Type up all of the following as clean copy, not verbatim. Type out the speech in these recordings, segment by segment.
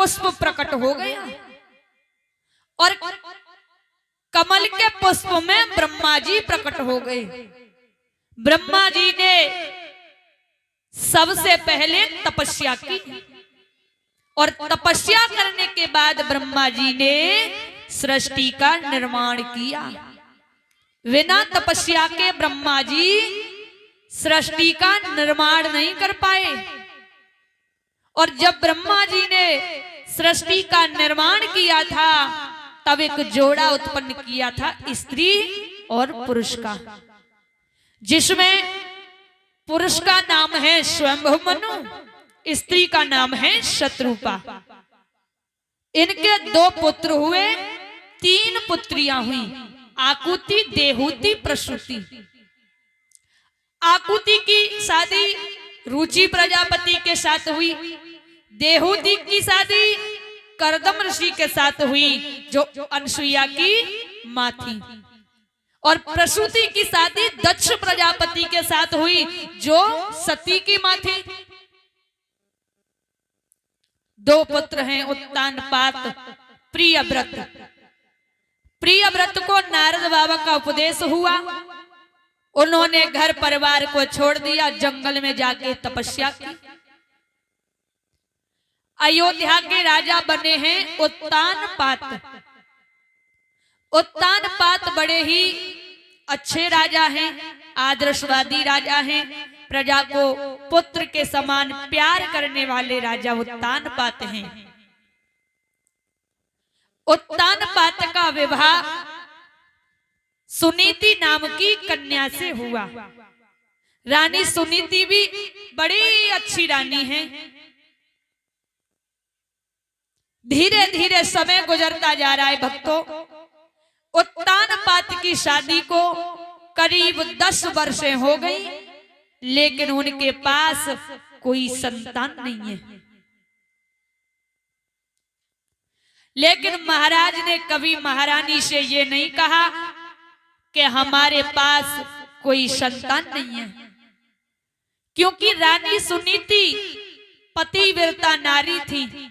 पुष्प प्रकट हो गया और कमल के पुष्प में ब्रह्मा जी प्रकट हो गए। ब्रह्मा जी ने सबसे पहले तपस्या की और तपस्या करने के बाद ब्रह्मा जी ने सृष्टि का निर्माण किया। बिना तपस्या के ब्रह्मा जी सृष्टि का निर्माण नहीं कर पाए। और जब ब्रह्मा जी ने सृष्टि का निर्माण किया था तब एक जोड़ा उत्पन्न किया था स्त्री और पुरुष का, जिसमें पुरुष का नाम है स्वयंभु मनु, स्त्री का नाम है शत्रुपा। इनके 2 पुत्र हुए, 3 पुत्रियां हुई, आकुति, देहूति, प्रसूति। आकुति की शादी रुचि प्रजापति के साथ हुई, देहूति की शादी करदम ऋषि के साथ हुई जो अनसुईया की मां थी, और प्रसूति की शादी दक्ष प्रजापति के साथ हुई जो सती की मां थी। 2 पुत्र हैं उत्तानपाद, प्रियव्रत। प्रियव्रत को नारद बाबा का उपदेश हुआ, उन्होंने घर परिवार को छोड़ दिया, जंगल में जाके तपस्या की। अयोध्या के राजा बने हैं उत्तानपाद। उत्तानपाद बड़े ही अच्छे राजा हैं, आदर्शवादी राजा हैं, प्रजा को पुत्र के समान प्यार करने वाले राजा उत्तानपाद हैं। उत्तानपाद का विवाह सुनीति नाम की कन्या से हुआ। रानी सुनीति भी बड़ी अच्छी रानी है। धीरे धीरे समय गुजरता जा रहा है भक्तों। उत्तानपाद की शादी को करीब 10 वर्षें हो गई, लेकिन उनके पास कोई संतान नहीं है। लेकिन महाराज ने कभी महारानी से ये नहीं कहा कि हमारे पास कोई संतान नहीं है, क्योंकि रानी सुनीति पतिव्रता नारी थी।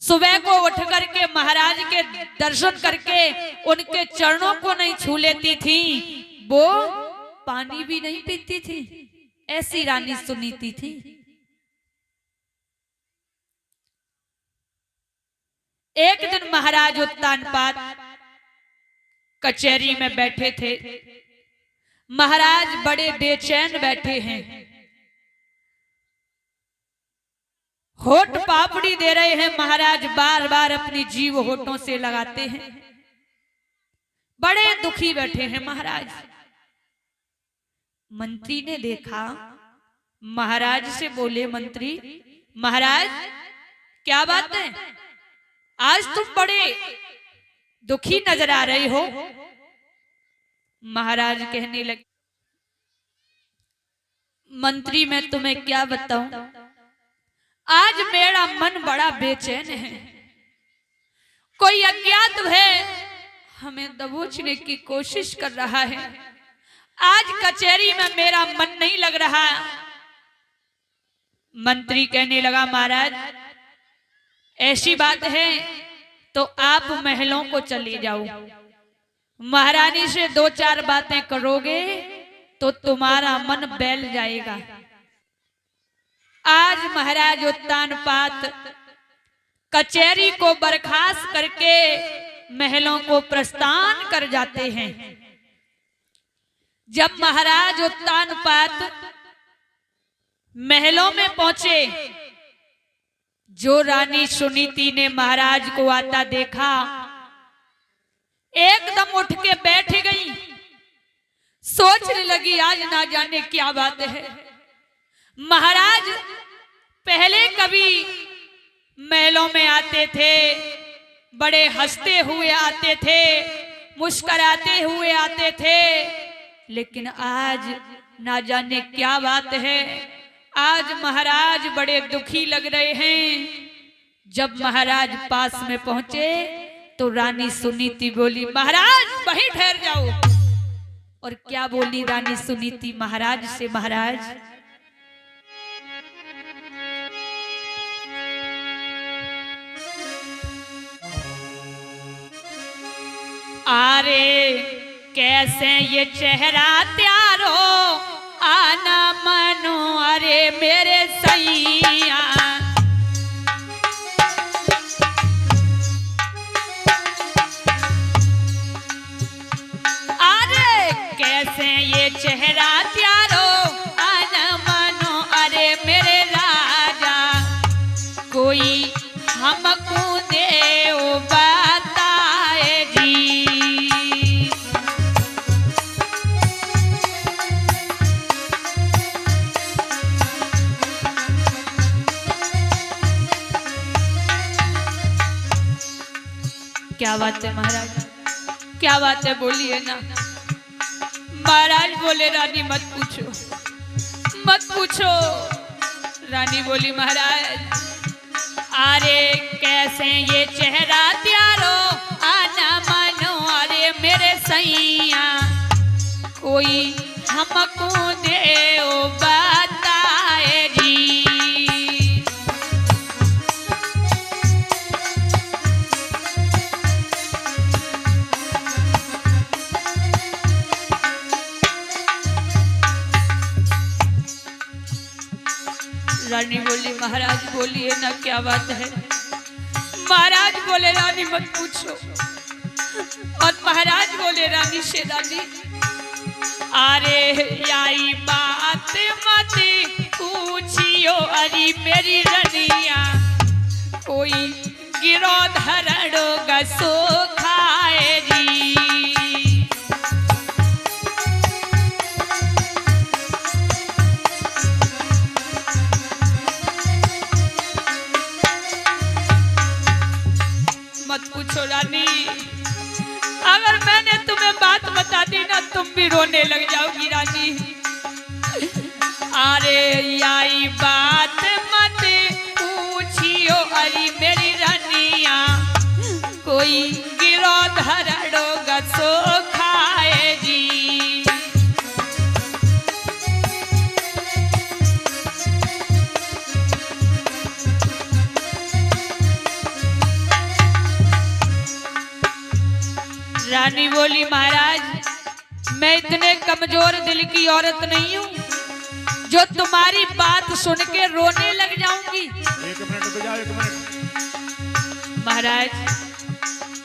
सुबह को उठ करके महाराज के दर्शन करके उनके चरणों को नहीं छू लेती थी, वो पानी भी नहीं पीती थी, ऐसी रानी सुनीति थी। एक दिन महाराज उत्तानपाद कचहरी में बैठे थे। महाराज बड़े बेचैन बैठे हैं, होठ पापड़ी दे रहे हैं। महाराज बार बार अपनी जीभ होठों से लगाते हैं, बड़े दुखी बैठे हैं महाराज। मंत्री ने देखा, महाराज से बोले, मंत्री महाराज क्या बात है, आज तुम बड़े दुखी नजर आ रहे हो। महाराज कहने लगे, मंत्री मैं तुम्हें क्या बताऊं, आज मेरा मन बड़ा बेचैन है। कोई अज्ञात है हमें दबोचने की कोशिश कर रहा है। आज कचहरी में मेरा मन नहीं लग रहा। मंत्री कहने लगा, महाराज ऐसी बात है तो आप महलों को चले जाओ, महारानी से 2-4 बातें करोगे तो तुम्हारा मन बैल जाएगा। आज महाराज उत्तानपाद कचहरी को बर्खास्त करके महलों को प्रस्थान कर जाते हैं। जब महाराज उत्तानपाद महलों में पहुंचे, जो रानी सुनीति ने महाराज को आता देखा, एकदम उठ के बैठ गई, सोचने लगी आज ना जाने क्या बात है। महाराज पहले कभी महलों में आते थे, बड़े हंसते हुए आते थे, मुस्कुराते हुए आते थे, लेकिन आज ना जाने क्या बात है। आज महाराज बड़े दुखी लग रहे हैं। जब महाराज पास में पहुंचे तो रानी सुनीति बोली, महाराज वहीं ठहर जाओ। और क्या बोली रानी सुनीति महाराज से, महाराज आरे कैसे ये चेहरा त्यारो आना मनो अरे मेरे सैया। अरे कैसे ये चेहरा त्यारो आना मनो अरे मेरे राजा, कोई हमको दे बताए जी। क्या बात है महाराज, क्या बात है, बोलिए ना। महाराज बोले रानी मत पूछो, मत पूछो। रानी बोली महाराज अरे कैसे ये चेहरा त्यारो आना मानो अरे मेरे सैया, कोई हमको दे बताए जी। रानी बोली महाराज बोलिए ना क्या बात है। महाराज बोले रानी मत पूछो। और महाराज बोले रानी से रानी अरे आई बात मत पूछियो अरे मेरी रनिया, कोई गिरो धरड़ो गसो खाए जी। मत पूछो रानी, अगर मैंने तुम्हें बात बता दी ना तुम भी रोने लग जाओगी रानी। अरे आई बात मत पूछियो अरे मेरी रानिया, कोई गिरो धरड़ो गसो खाए जी। रानी बोली महाराज मैं इतने कमजोर दिल की औरत नहीं हूँ जो तुम्हारी बात सुन के रोने लग जाऊंगी। एक मिनट रुक जाओ, एक मिनट। महाराज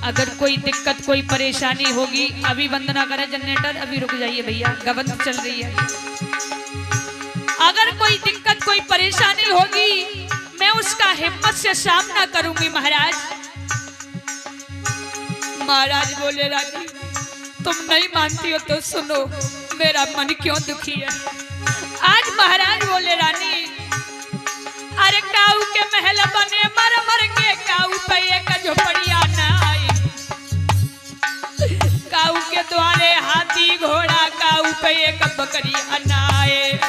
अगर कोई दिक्कत कोई परेशानी होगी, अभी बंद ना करे जनरेटर, अभी रुक जाइए भैया, गबंद चल रही है। अगर कोई दिक्कत कोई परेशानी होगी मैं उसका हिम्मत से सामना करूंगी महाराज। महाराज बोले रानी तुम नहीं मानती हो तो सुनो मेरा मन क्यों दुखी है। आज महाराज बोले रानी अरे काऊ के महल बने मर मर के, काऊ पे एक झोपड़िया न आई, काऊ के द्वारे हाथी घोड़ा, काऊ पे एक बकरिया न आए।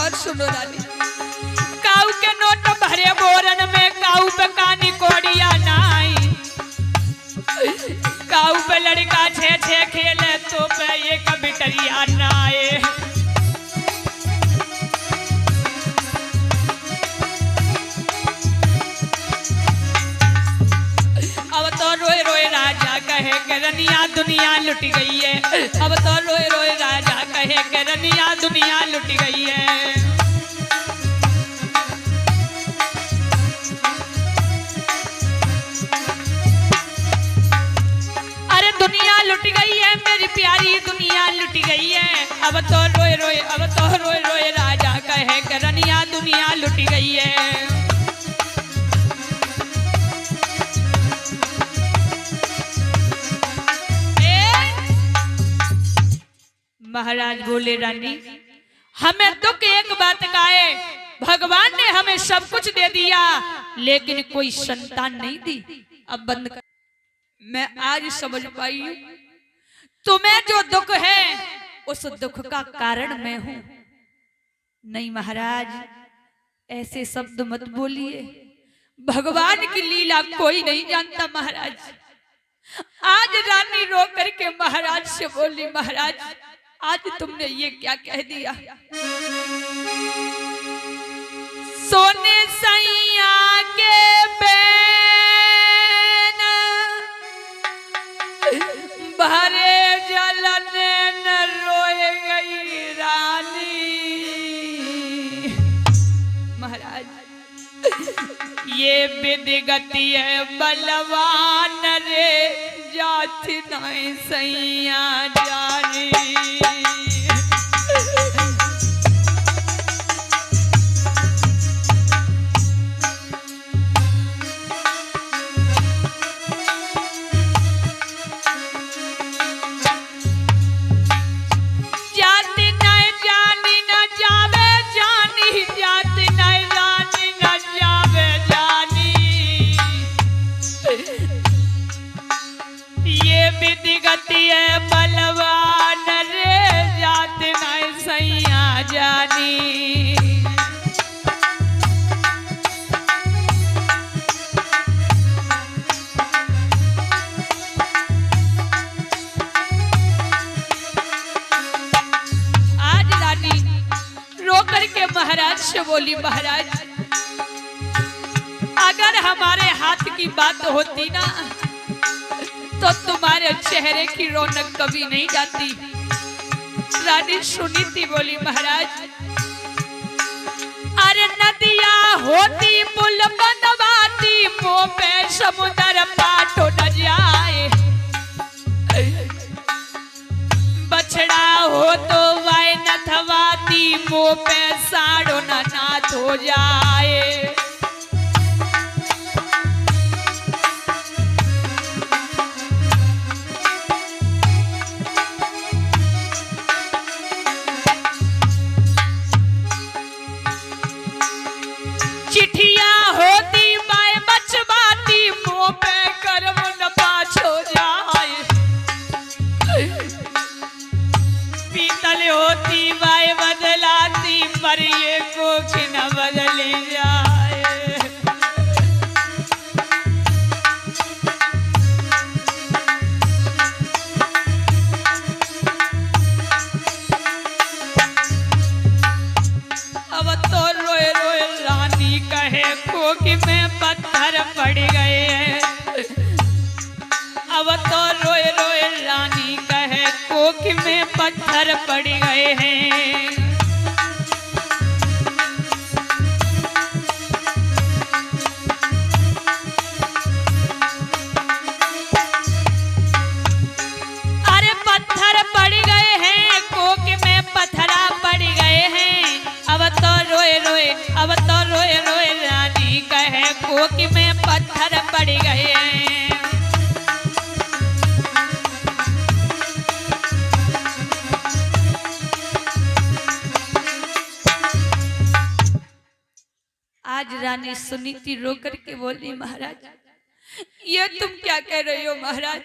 और सुनो रानी काऊ के नोट भरे बोरन में, काऊ पे कानी कोड़िया नाई, काऊ पे लड़का छे छे खेले तो पे एक बिटरिया नाए। अब तो रोए रोए राजा कहे कि रनिया दुनिया लुट गई है। अब तो रोए रोए राजा कहे कि रनिया दुनिया लुट गई है। अरे दुनिया लुट गई है मेरी प्यारी, दुनिया लुट गई है। अब तो रोए रोए, अब तो रोए रोए राजा कहे कि रनिया दुनिया लुट गई है। महाराज बोले रानी हमें दुख एक बात का है, भगवान ने हमें सब कुछ दे दिया लेकिन कोई संतान नहीं दी। अब बंद कर। मैं आज समझ पाई हूं तुम्हें जो दुख है उस दुख का कारण मैं हूं। नहीं महाराज ऐसे शब्द मत बोलिए, भगवान की लीला कोई नहीं जानता महाराज। आज रानी रो करके महाराज से बोली महाराज आज तुमने ये क्या कह दिया। सोने सैया के बेन भरे जलन न रोए गई रानी। महाराज ये विधिगति है बलवान रे जात नहीं सैया जानी। विधिगति है बलवान रे जात नहीं सैया जानी। आज रानी रो करके महाराज से बोली, महाराज अगर हमारे हाथ की बात होती ना तो तुम्हारे चेहरे की रौनक कभी नहीं जाती। रानी सुनी थी, बोली महाराज अरे नदिया होती पुल बनवाती मुंह पे समुद्र पाटो न जाए। बछड़ा हो तो वाय न थवाती मुंह पे साड़ो न नाथ हो जाए। चिट्ठिया होती बाय बचवाती मुंह पे कर्म न पाछो जाए। पीतल होती बाय बदलाती पर ये को कि न बदली जाए। अब तो रोए रोए रानी कहे कोकी में पत्थर पड़ गए हैं। अब तो रोए रोए रानी कहे कोकी में पत्थर पड़ गए हैं। अरे पत्थर पड़ गए हैं, कोकी में पत्थरा पड़ गए हैं। अब तो रोए रोए रानी कहे कोकी में पत्थर पड़ गए हैं। आज रानी सुनी थी, रो करके बोली महाराज ये तुम क्या कह रहे हो महाराज।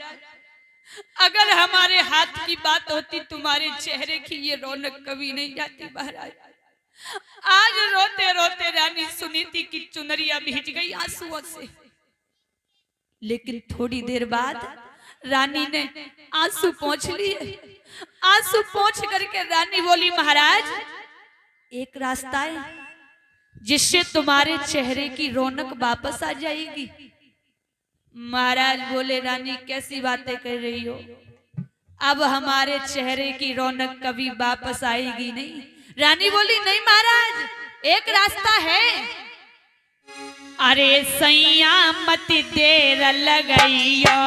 अगर हमारे हाथ की बात होती तुम्हारे चेहरे की ये रौनक कभी नहीं जाती महाराज। आज रोते रोते रानी सुनीति की चुनरिया भीज गई आंसुओं से। लेकिन थोड़ी देर बाद रानी ने आंसू पोंछ लिए। आंसू पोंछ करके रानी बोली महाराज एक रास्ता है जिससे तुम्हारे चेहरे की रौनक वापस आ जाएगी। महाराज बोले रानी कैसी बातें कर रही हो, अब हमारे चेहरे की रौनक कभी वापस आएगी नहीं। रानी बोली नहीं महाराज एक रास्ता है। अरे सैया मत देर लगैया,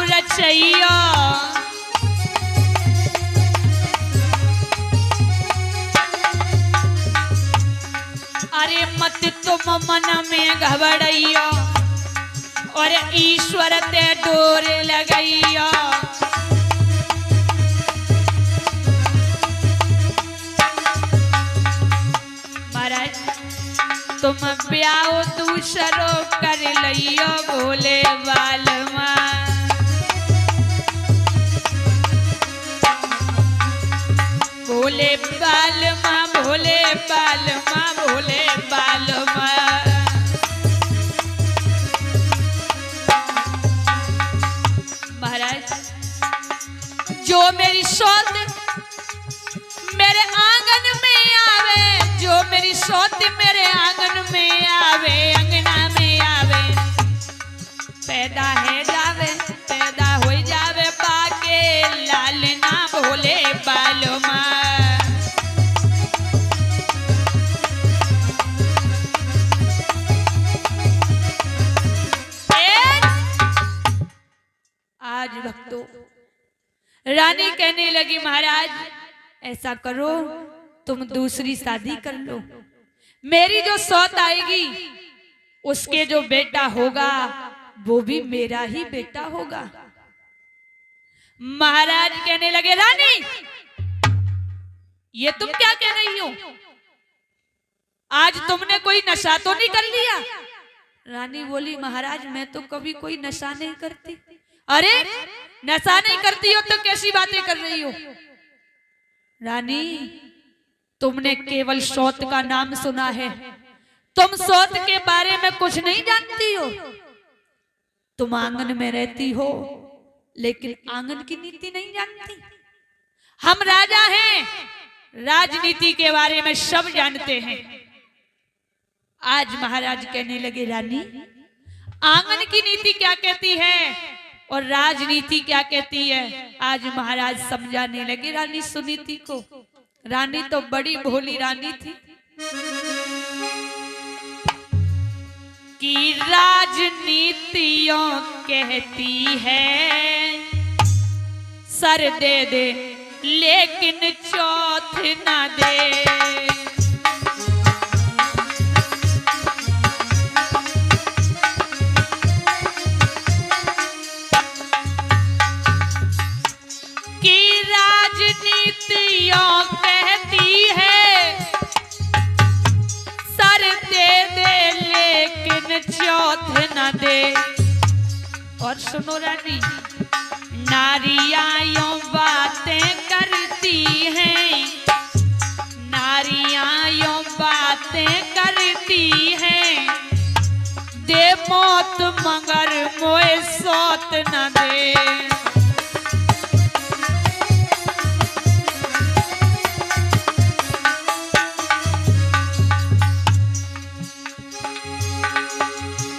रचैया अरे मत तुम मन में घबड़ैया और ईश्वर ते डोर लगैया महाराज तुम ब्याह दूसरो कर लियो भोले बालमा भोले बालमा भोले बालमा भोले बालमा महाराज जो मेरी सौत मेरे आंगन में आवे जो मेरी सौत मेरे आंगन में आवे अंगना में आवे पैदा है जावे पैदा हो जावे बाके लालना भोले बालमा आज भक्तों रानी कहने लगी महाराज ऐसा करो तुम दूसरी शादी कर लो मेरी जो सौत आएगी उसके जो बेटा होगा वो भी मेरा ही बेटा होगा। महाराज कहने लगे रानी ये तुम क्या कह रही हो आज तुमने कोई नशा तो नहीं कर लिया। रानी बोली महाराज मैं तो कभी कोई नशा नहीं करती। अरे नशा नहीं करती हो तो कैसी बातें कर रही हो। रानी तुमने केवल सौत का नाम सुना है तुम सौत के बारे में कुछ नहीं जानती हो। तुम आंगन में रहती हो लेकिन आंगन की नीति नहीं जानती। हम राजा हैं राजनीति के बारे में सब जानते हैं। आज महाराज कहने लगे रानी आंगन की नीति क्या कहती है और राजनीति क्या कहती है। आज महाराज समझाने लगे रानी सुनीति को। रानी तो बड़ी भोली रानी थी कि राजनीतियों कहती है सर दे दे लेकिन चौथ ना दे। राजनीतियों कहती है सर दे दे लेकिन चौथ न दे। और सुनो रानी नारियां यूं बातें करती हैं नारियां यूं बातें करती हैं दे मौत मगर मोए सौत न दे।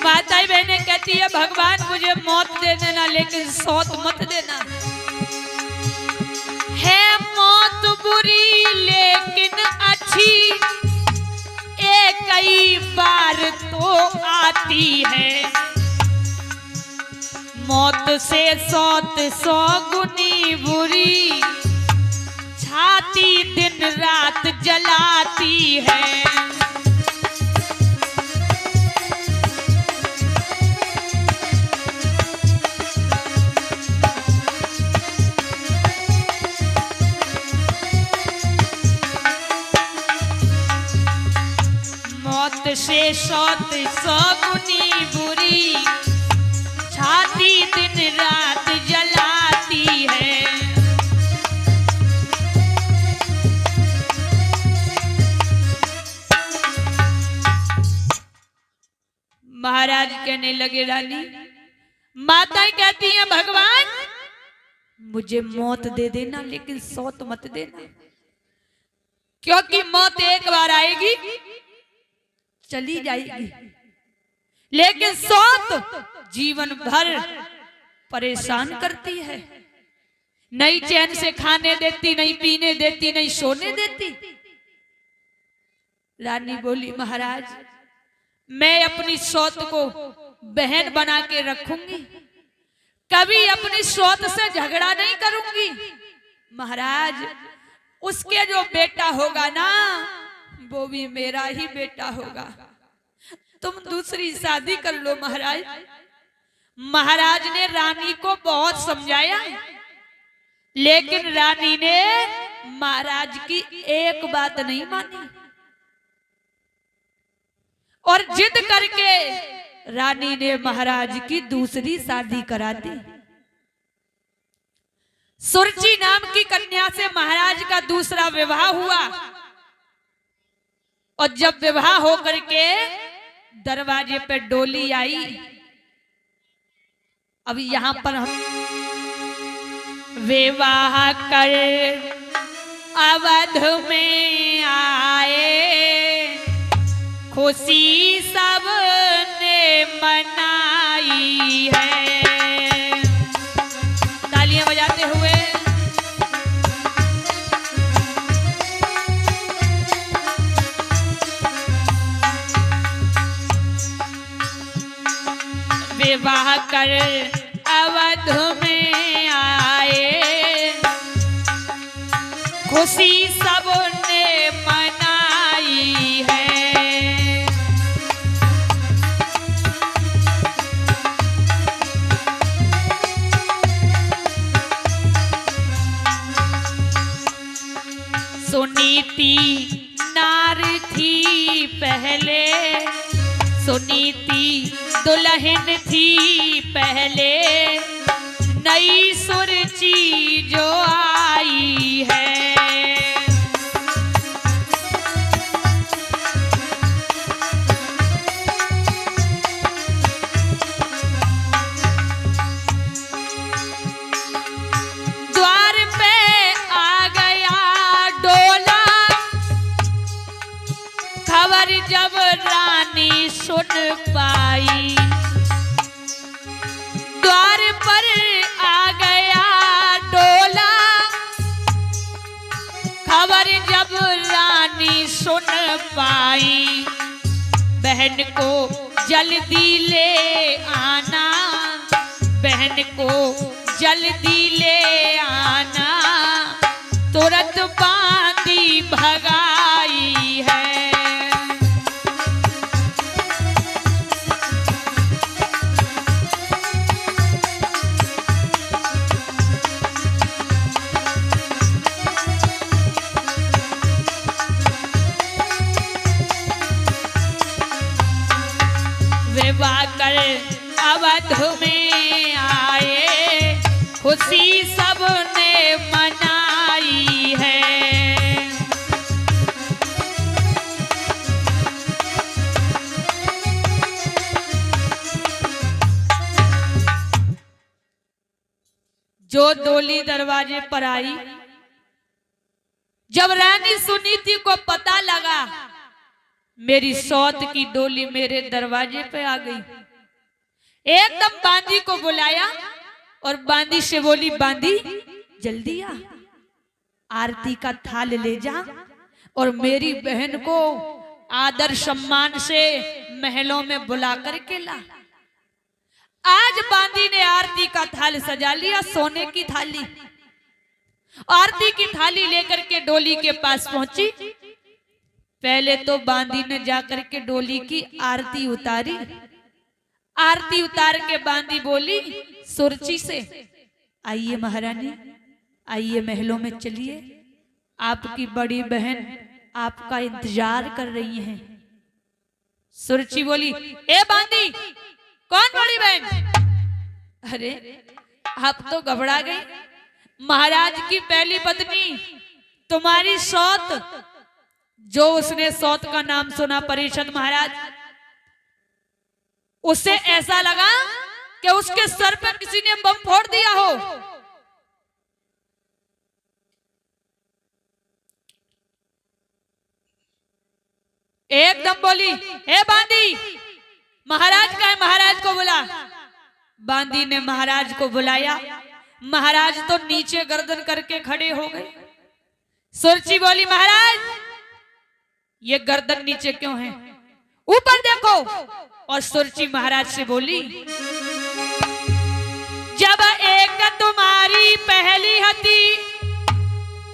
माताएं बहनें कहती है भगवान मुझे मौत दे देना लेकिन सौत मत देना। है मौत बुरी लेकिन अच्छी एक कई बार तो आती है। मौत से सौत 100 गुनी बुरी छाती दिन रात जलाती है। से सौत 100 गुनी बुरी छाती दिन रात जलाती है। महाराज कहने लगे रानी माताएं कहती हैं भगवान मुझे मौत दे देना लेकिन सौत मत देना क्योंकि मौत एक बार आएगी चली जाएगी लेकिन सौत जीवन भर परेशान करती है। नहीं चैन से खाने देती नहीं पीने देती नहीं सोने देती। रानी बोली महाराज मैं अपनी सौत को बहन बना के रखूंगी कभी अपनी सौत से झगड़ा नहीं करूंगी। महाराज उसके जो बेटा होगा ना वो भी मेरा ही बेटा होगा। तुम दूसरी शादी कर लो महाराज महाराज ने रानी को बहुत समझाया, लेकिन रानी ने महाराज की एक बात नहीं मानी और जिद करके रानी ने महाराज की दूसरी शादी करा दी। सुरची नाम की कन्या से महाराज का दूसरा विवाह हुआ और जब विवाह होकर के दरवाजे पे डोली आई, अब यहां पर हम विवाह कर अवध में आए, खुशी सबने मनाई है। तालियां बजाते हुए विवाह कर अवध में आए, खुशी सबने मनाई है। सुनीति नार थी पहले, सुनीति दुल्हन थी पहले, नई सुरची जो आई है। द्वार पे आ गया डोला, खबर जब रानी सुन पाई, द्वार पर आ गया डोला, खबर जब रानी सुन पाई, बहन को जल्दी ले आना, बहन को जल्दी ले आना, तुरंत बांधी भगाई है। विवाह कर अवध में आए, खुशी सबने मनाई है। जो डोली दरवाजे पर आई, जब रानी सुनीति को पता लगा मेरी सौत की डोली मेरे दरवाजे पे आ गई, एकदम बांदी को बुलाया और बांदी से बोली, बांदी जल्दी आ, आरती का थाल ले जा और मेरी बहन को आदर सम्मान से महलों में बुला करके ला। आज बांदी ने आरती का थाल सजा लिया, सोने की थाली। आरती की थाली लेकर के डोली के पास पहुंची। पहले तो बांदी ने जाकर के डोली की आरती उतारी। आरती उतार के बांदी बोली सुरची से, आइए महारानी, आइए महलों में चलिए, आपकी बड़ी बहन आपका इंतजार कर रही हैं। सुरची बोली, ए बांदी, कौन बड़ी बहन? अरे आप तो घबरा गई, महाराज की पहली पत्नी तुम्हारी सौत, जो उसने सौत का नाम सुना परिषद महाराज, उसे ऐसा लगा कि उसके सर पर किसी ने बम फोड़ दिया हो। एकदम बोली, हे बांदी, महाराज का है, महाराज को बुला। बांदी ने महाराज को बुलाया। महाराज तो नीचे गर्दन करके खड़े हो गए। सुरची बोली, महाराज ये गर्दन नीचे क्यों है, ऊपर देखो। और सुरची महाराज से बोली, जब एक तुम्हारी पहली हती,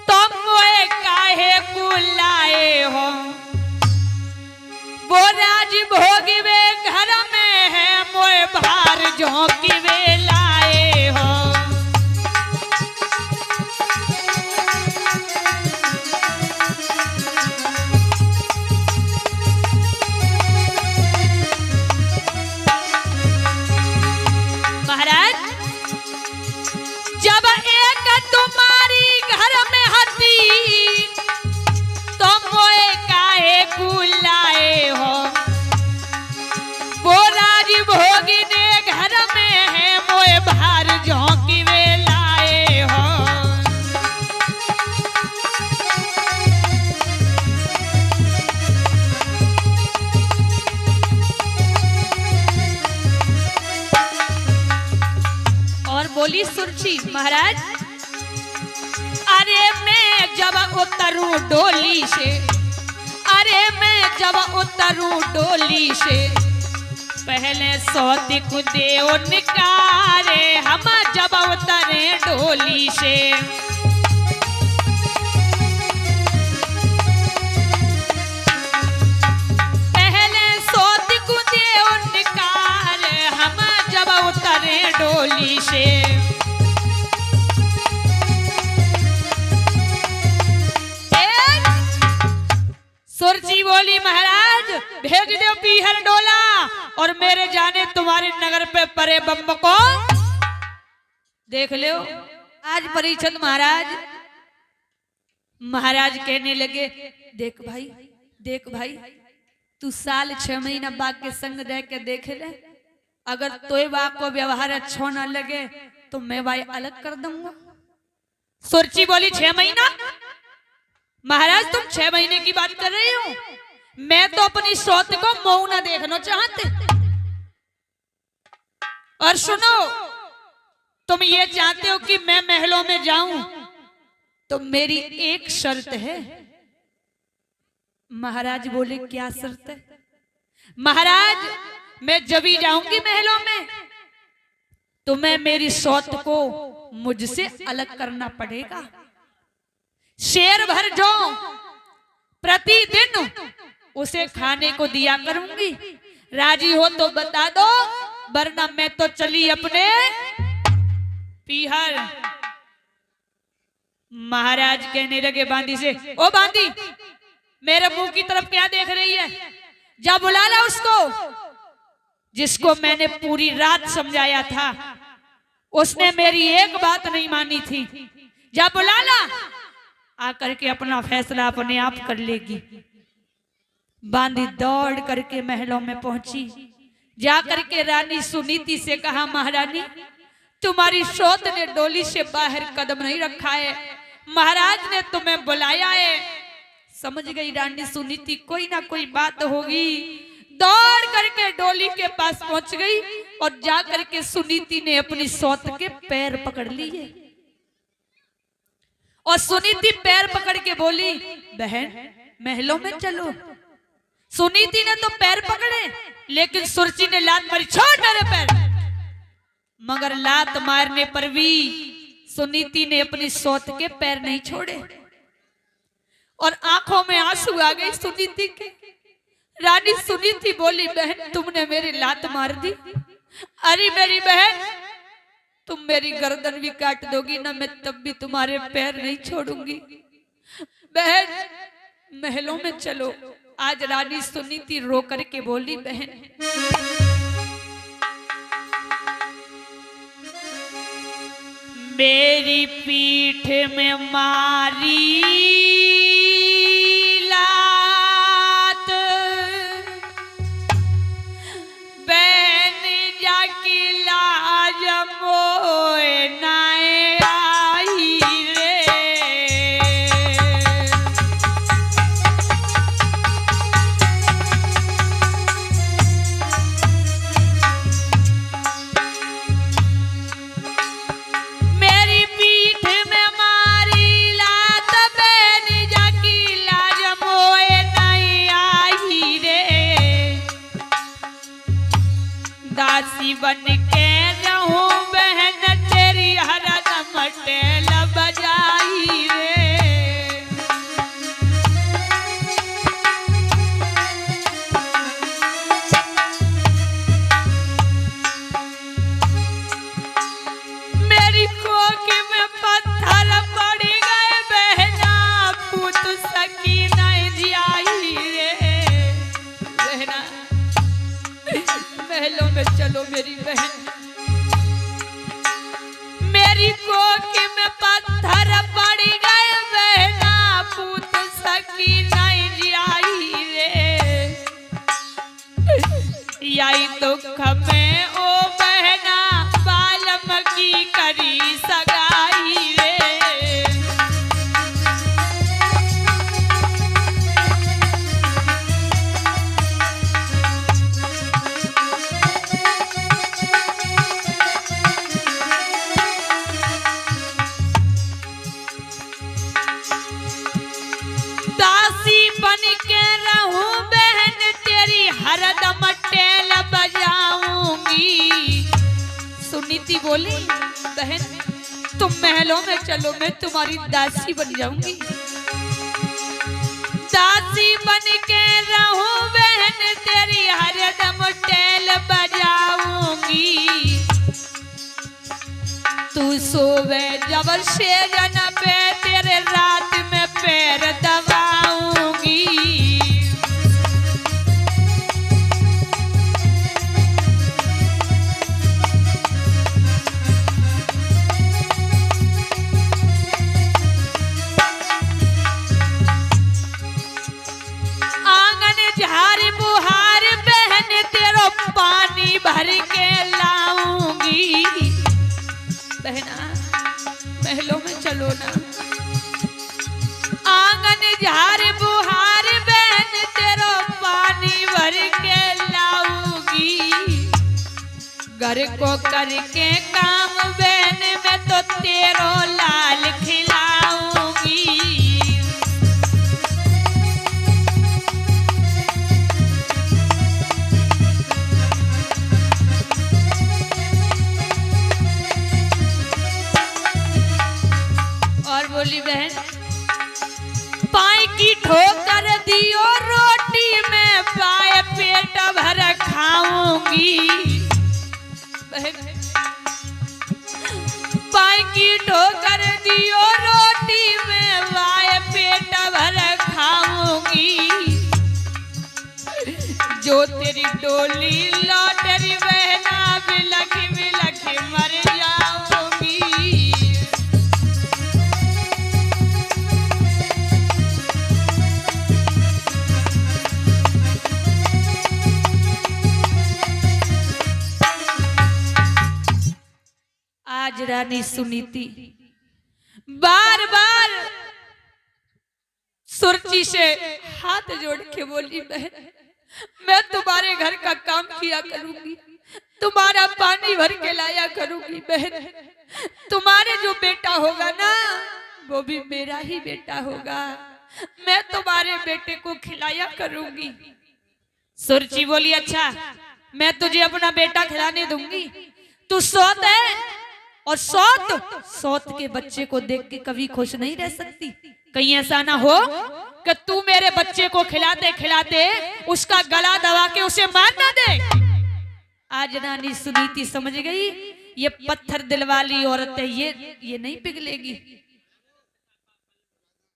तुम मोए काहे कुलाए हो, वो राज भोगी वे घर में है, मोए भार झोंकी बोली सुरची महाराज, अरे मैं जब उतरूं डोली से, अरे मैं जब उतरूं डोली से, पहले सौतिक देव निकारे, हम जब उतरे डोली से। पहले सौतिक देव निकारे, हम जब उतरे डोली से। सुरजी बोली महाराज भेज दो पीहर डोला और मेरे जाने तुम्हारे नगर पे परे बम को देख लो। आज परीक्षित महाराज कहने लगे, देख भाई तू साल 6 महीना बाग के संग रह के देख ले, अगर तोय बाग को व्यवहार अच्छा ना लगे तो मैं भाई अलग कर दूंगा। सुरची बोली 6 महीना? महाराज तुम 6 महीने की बात कर रही हो, मैं तो अपनी सौत को मुंह ना देखना चाहते। और सुनो, तुम ये चाहते हो कि मैं महलों में जाऊं, तो मेरी एक शर्त है। महाराज बोले क्या शर्त है? महाराज मैं जब ही जाऊंगी महलों में, तुम्हें मेरी सौत को मुझसे अलग करना पड़ेगा। शेर भर जो प्रतिदिन उसे खाने को दिया करूंगी, राजी हो तो बता दो, वरना मैं तो चली अपने पीहर। महाराज कहने लगे बांदी से, ओ बांदी मेरे मुंह की तरफ क्या देख रही है, जा बुला ला उसको जिसको मैंने पूरी रात समझाया था, उसने मेरी एक बात नहीं मानी थी, जा बुला ला, आकर के अपना फैसला अपने आप कर लेगी। बांदी दौड़ करके महलों में पहुंची, जाकर के रानी सुनीति से कहा, महारानी तुम्हारी सौत ने डोली से बाहर कदम नहीं रखा है, महाराज ने तुम्हें बुलाया है। समझ गई रानी सुनीति कोई ना कोई बात होगी, दौड़ करके डोली के पास पहुंच गई और जाकर के सुनीति ने अपनी सौत के पैर पकड़ लिए और सुनीति पैर पकड़ के बोली, बहन महलों में चलो। सुनीति ने तो पैर पकड़े, लेकिन सुरची ने लात मारी, छोड़ मेरे पैर। मगर लात मारने पर भी सुनीति ने अपनी सौत के पैर नहीं छोड़े और आंखों में आंसू आ गए सुनीति के। रानी सुनीति बोली, बहन तुमने मेरी लात मार दी, अरे मेरी बहन तुम मेरी गर्दन भी काट दोगी ना, मैं तब भी तुम्हारे पैर नहीं छोड़ूंगी। बहन महलों में चलो। आज रानी सुनीति रो करके बोली, बहन मेरी पीठ में मारी लात, बहन जाकी लाज मोए नाए आई रे। मेरी पीठ में मारी लात, बहन जाकी लाज मोए नाए आई रे। दासी बन के रहूं बहन तेरी हरदम टेल बजाई रे। मेरी कोख में पत्थर पड़ गए बहना, पूत सकी नहीं जियाई रे। बहना महलों में चलो मेरी बहन, मेरी कोख में पत्थर पड़ गए बहना, पूत सकी नहीं जियाई रे। यही दुख में ओ बहना बालम की करी सगाई रे। सुनीति बोली, बहन तुम महलों में चलो, मैं तुम्हारी दासी बन जाऊंगी। दासी बन के रहूं बहन, तेरी हरदम टेल बजाऊंगी। तू सोवे जब सेजन पे, तेरे रात में पैर दबाऊंगी। भर के लाऊंगी। बहना महलों में चलो ना, आंगन झार बुहार बहन, तेरो पानी भर के लाऊंगी। घर को करके काम बहन, मैं तो तेरो लाल खिलाऊंगी। बोली बहन, पाए की ठोकर दियो रोटी में, पाए पेट भर खाऊंगी। बहन पाए की ठोकर दियो रोटी में, पाए पेट भर खाऊंगी। जो तेरी डोली लौटरी बहना, बिलख बिलख मर जाऊंगी। आज रानी सुनीति बार बार सुरची से हाथ जोड़ के बोली, बहन मैं तुम्हारे घर का काम किया करूंगी, तुम्हारा पानी भर के लाया करूंगी। बहन तुम्हारे जो बेटा होगा ना, वो भी मेरा ही बेटा होगा, मैं तुम्हारे बेटे को खिलाया करूंगी। सुरची बोली, अच्छा मैं तुझे अपना बेटा खिलाने दूंगी। तू सौत है, और सौत के बच्चे को देख के कभी खुश नहीं रह सकती। कहीं ऐसा ना हो कि तू मेरे बच्चे को खिलाते खिलाते उसका गला दबा के उसे मार ना दे। आज रानी सुनीति समझ गई, ये पत्थर दिल वाली औरत है, ये नहीं पिघलेगी।